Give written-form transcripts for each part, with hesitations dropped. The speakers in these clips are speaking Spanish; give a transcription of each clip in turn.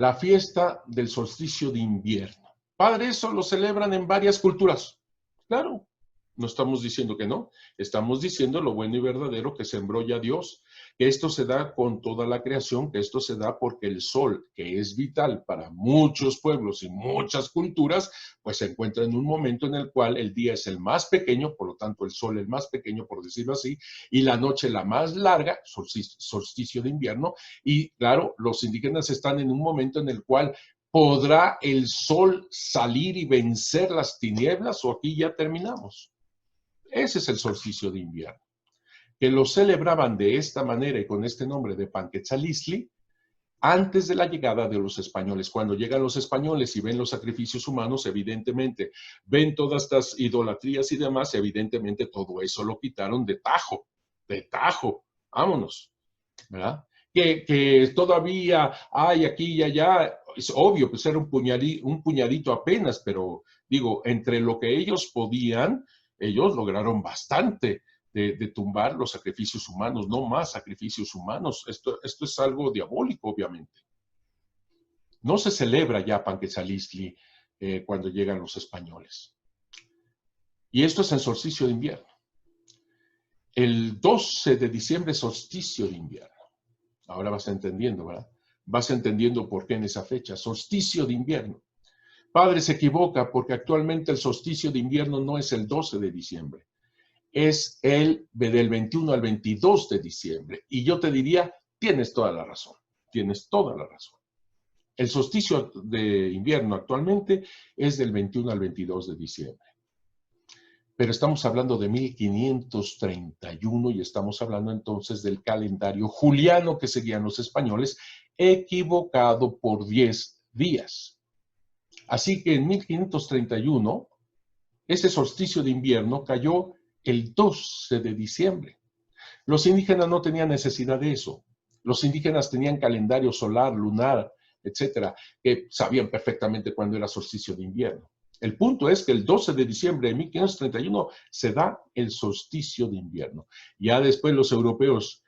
la fiesta del solsticio de invierno. Padre, eso lo celebran en varias culturas. Claro, no estamos diciendo que no, estamos diciendo lo bueno y verdadero que sembró ya Dios, que esto se da con toda la creación, que esto se da porque el sol, que es vital para muchos pueblos y muchas culturas, pues se encuentra en un momento en el cual el día es el más pequeño, por lo tanto el sol el más pequeño, por decirlo así, y la noche la más larga, solsticio de invierno, y claro, los indígenas están en un momento en el cual ¿podrá el sol salir y vencer las tinieblas o aquí ya terminamos? Ese es el solsticio de invierno, que lo celebraban de esta manera y con este nombre de Panquetzalistli antes de la llegada de los españoles. Cuando llegan los españoles y ven los sacrificios humanos, evidentemente ven todas estas idolatrías y demás, evidentemente todo eso lo quitaron de tajo, vámonos, ¿verdad? Que todavía hay aquí y allá, es obvio, pues era un puñadito apenas, pero digo, entre lo que ellos podían, ellos lograron bastante de tumbar los sacrificios humanos, no más sacrificios humanos. Esto es algo diabólico, obviamente. No se celebra ya Panquetzalistli cuando llegan los españoles. Y esto es el solsticio de invierno. El 12 de diciembre es solsticio de invierno. Ahora vas entendiendo, ¿verdad? Vas entendiendo por qué en esa fecha. Solsticio de invierno. Padre, se equivoca porque actualmente el solsticio de invierno no es el 12 de diciembre. Es el del 21 al 22 de diciembre. Y yo te diría, tienes toda la razón. Tienes toda la razón. El solsticio de invierno actualmente es del 21 al 22 de diciembre. Pero estamos hablando de 1531 y estamos hablando entonces del calendario juliano que seguían los españoles, equivocado por 10 días. Así que en 1531, ese solsticio de invierno cayó el 12 de diciembre. Los indígenas no tenían necesidad de eso. Los indígenas tenían calendario solar, lunar, etcétera, que sabían perfectamente cuándo era solsticio de invierno. El punto es que el 12 de diciembre de 1531 se da el solsticio de invierno. Ya después los europeos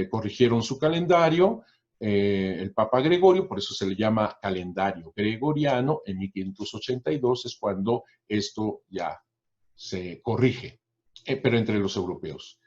corrigieron su calendario, el Papa Gregorio, por eso se le llama calendario gregoriano, en 1582 es cuando esto ya se corrige, pero entre los europeos.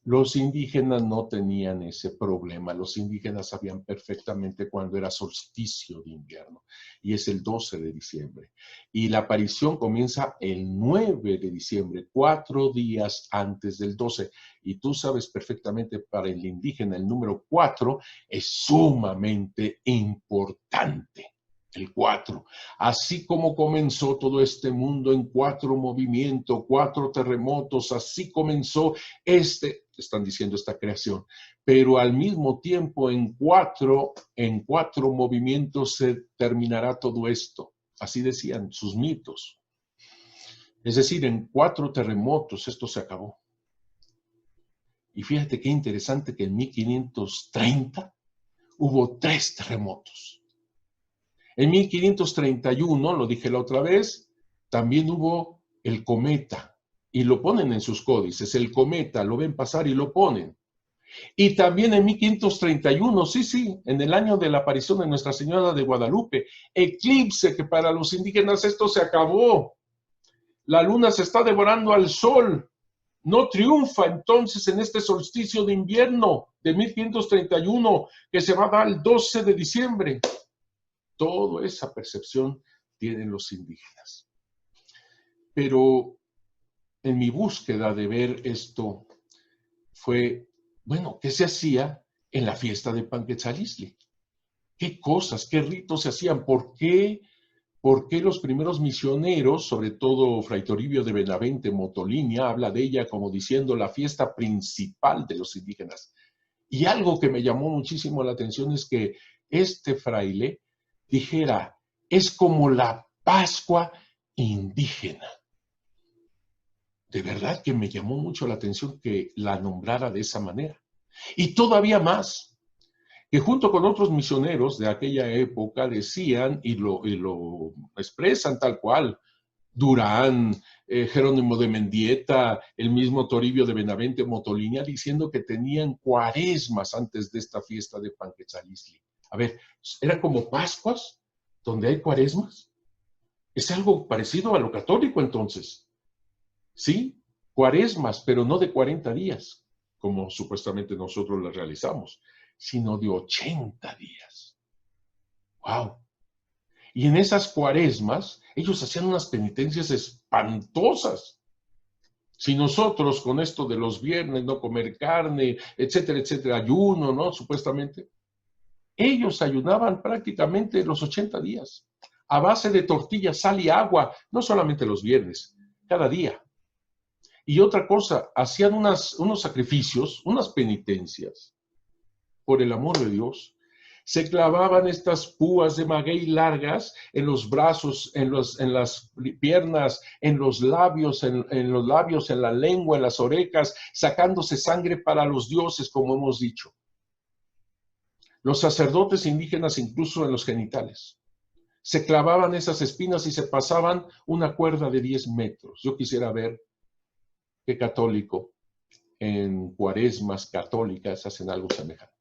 Los indígenas no tenían ese problema. Los indígenas sabían perfectamente cuándo era solsticio de invierno. Y es el 12 de diciembre. Y la aparición comienza el 9 de diciembre, 4 días antes del 12. Y tú sabes perfectamente, para el indígena, el número 4 es sumamente importante. El 4. Así como comenzó todo este mundo en 4 movimientos, 4 terremotos, así comenzó están diciendo esta creación, pero al mismo tiempo en cuatro movimientos se terminará todo esto. Así decían sus mitos. Es decir, en 4 terremotos esto se acabó. Y fíjate qué interesante que en 1530 hubo 3 terremotos. En 1531, lo dije la otra vez, también hubo el cometa, y lo ponen en sus códices, el cometa, lo ven pasar y lo ponen. Y también en 1531, sí, en el año de la aparición de Nuestra Señora de Guadalupe, eclipse, que para los indígenas esto se acabó. La luna se está devorando al sol. No triunfa entonces en este solsticio de invierno de 1531, que se va a dar el 12 de diciembre. Toda esa percepción tienen los indígenas. Pero en mi búsqueda de ver esto fue, bueno, ¿qué se hacía en la fiesta de Panquetzalistli? ¿Qué cosas, qué ritos se hacían? ¿Por qué los primeros misioneros, sobre todo Fray Toribio de Benavente Motolinia, habla de ella como diciendo la fiesta principal de los indígenas? Y algo que me llamó muchísimo la atención es que este fraile dijera, es como la Pascua indígena. De verdad que me llamó mucho la atención que la nombrara de esa manera. Y todavía más, que junto con otros misioneros de aquella época decían, y lo expresan tal cual, Durán, Jerónimo de Mendieta, el mismo Toribio de Benavente Motolinia, diciendo que tenían cuaresmas antes de esta fiesta de Panquetzalistli. A ver, ¿eran como Pascuas, donde hay cuaresmas? Es algo parecido a lo católico entonces. Sí, cuaresmas, pero no de 40 días, como supuestamente nosotros las realizamos, sino de 80 días. ¡Wow! Y en esas cuaresmas, ellos hacían unas penitencias espantosas. Si nosotros con esto de los viernes, no comer carne, etcétera, etcétera, ayuno, ¿no? Supuestamente, ellos ayunaban prácticamente los 80 días, a base de tortillas, sal y agua, no solamente los viernes, cada día. Y otra cosa, hacían unos sacrificios, unas penitencias, por el amor de Dios. Se clavaban estas púas de maguey largas en los brazos, en las piernas, en los labios, en la lengua, en las orejas, sacándose sangre para los dioses, como hemos dicho. Los sacerdotes indígenas incluso en los genitales. Se clavaban esas espinas y se pasaban una cuerda de 10 metros. Yo quisiera ver qué católico en cuaresmas católicas hacen algo semejante.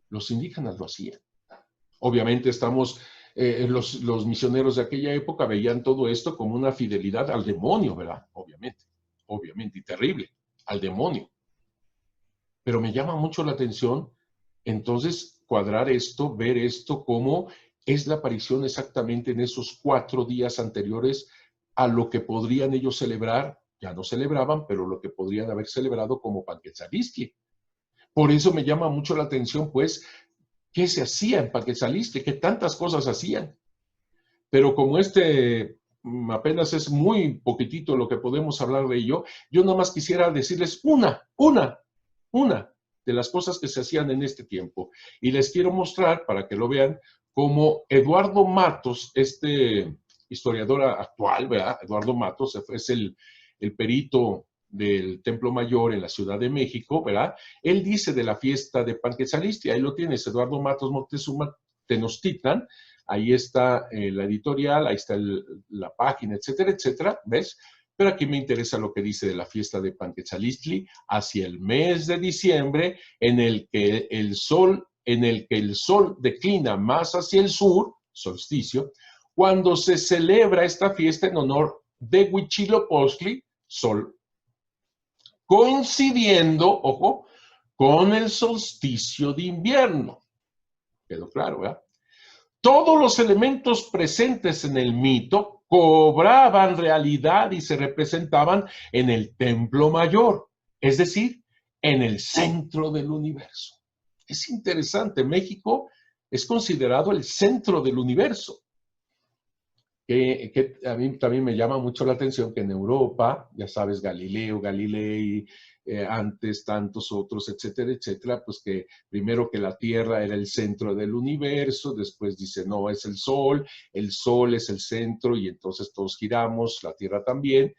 Los indígenas lo hacían. Obviamente los misioneros de aquella época veían todo esto como una fidelidad al demonio, ¿verdad? Obviamente, y terrible, al demonio. Pero me llama mucho la atención, entonces, cuadrar esto, ver esto, cómo es la aparición exactamente en esos 4 días anteriores a lo que podrían ellos celebrar, ya no celebraban, pero lo que podrían haber celebrado como Panquetzalistli. Por eso me llama mucho la atención, pues, qué se hacía en Panquetzalistli, qué tantas cosas hacían. Pero como apenas es muy poquitito lo que podemos hablar de ello, yo nada más quisiera decirles una de las cosas que se hacían en este tiempo. Y les quiero mostrar, para que lo vean, cómo Eduardo Matos, este historiador actual, ¿verdad? Eduardo Matos es el perito del Templo Mayor en la Ciudad de México, ¿verdad? Él dice de la fiesta de Panquetzalistli, ahí lo tienes, Eduardo Matos Moctezuma Tenochtitlan, ahí está la editorial, ahí está la página, etcétera, etcétera, ¿ves? Pero aquí me interesa lo que dice de la fiesta de Panquetzalistli hacia el mes de diciembre, en el que el sol declina más hacia el sur, solsticio, cuando se celebra esta fiesta en honor de Huitzilopochtli, sol, coincidiendo, ojo, con el solsticio de invierno. Quedó claro, ¿verdad? Todos los elementos presentes en el mito cobraban realidad y se representaban en el templo mayor, es decir, en el centro del universo. Es interesante, México es considerado el centro del universo. Que a mí también me llama mucho la atención que en Europa, ya sabes, Galilei, antes tantos otros, etcétera, etcétera, pues que primero que la Tierra era el centro del universo, después dice, no, es el Sol es el centro y entonces todos giramos, la Tierra también.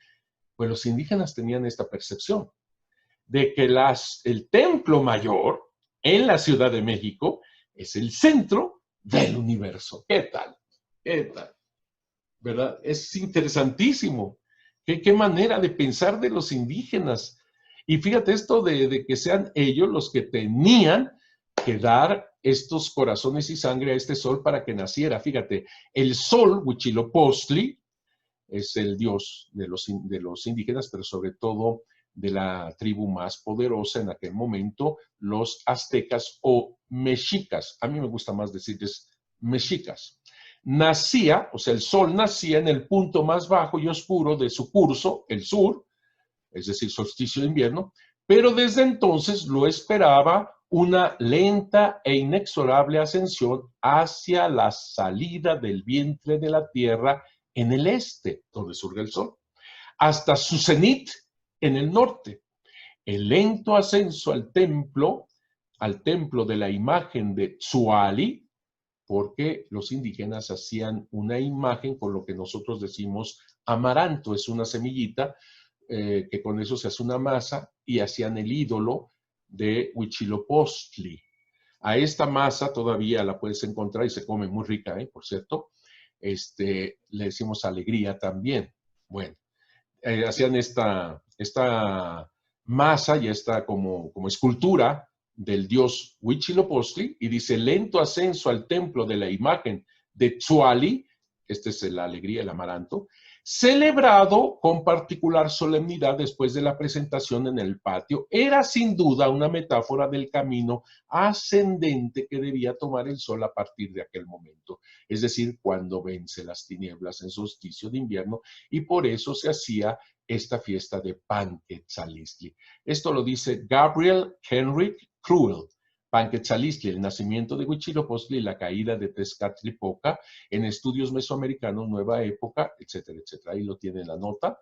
Pues los indígenas tenían esta percepción de que el templo mayor en la Ciudad de México es el centro del universo. ¿Qué tal? ¿Qué tal? ¿Verdad? Es interesantísimo. ¿Qué manera de pensar de los indígenas? Y fíjate esto de que sean ellos los que tenían que dar estos corazones y sangre a este sol para que naciera. Fíjate, el sol, Huitzilopochtli, es el dios de los indígenas, pero sobre todo de la tribu más poderosa en aquel momento, los aztecas o mexicas. A mí me gusta más decirles mexicas. Nacía, o sea, el sol nacía en el punto más bajo y oscuro de su curso, el sur, es decir, solsticio de invierno, pero desde entonces lo esperaba una lenta e inexorable ascensión hacia la salida del vientre de la Tierra en el este, donde surge el sol, hasta su cenit en el norte. El lento ascenso al templo de la imagen de Tzuali, porque los indígenas hacían una imagen con lo que nosotros decimos amaranto, es una semillita que con eso se hace una masa y hacían el ídolo de Huitzilopochtli. A esta masa todavía la puedes encontrar y se come muy rica, por cierto. Le decimos alegría también. Bueno, hacían esta masa y esta como escultura del dios Huitzilopochtli y dice lento ascenso al templo de la imagen de Tzuali, esta es la alegría, el amaranto, celebrado con particular solemnidad después de la presentación en el patio, era sin duda una metáfora del camino ascendente que debía tomar el sol a partir de aquel momento, es decir, cuando vence las tinieblas en solsticio de invierno, y por eso se hacía esta fiesta de Panquetzalistli. Esto lo dice Gabriel Henrik Krull. Panquetzalistli, el nacimiento de Huitzilopochtli y la caída de Tezcatlipoca en estudios mesoamericanos, nueva época, etcétera, etcétera. Ahí lo tiene la nota.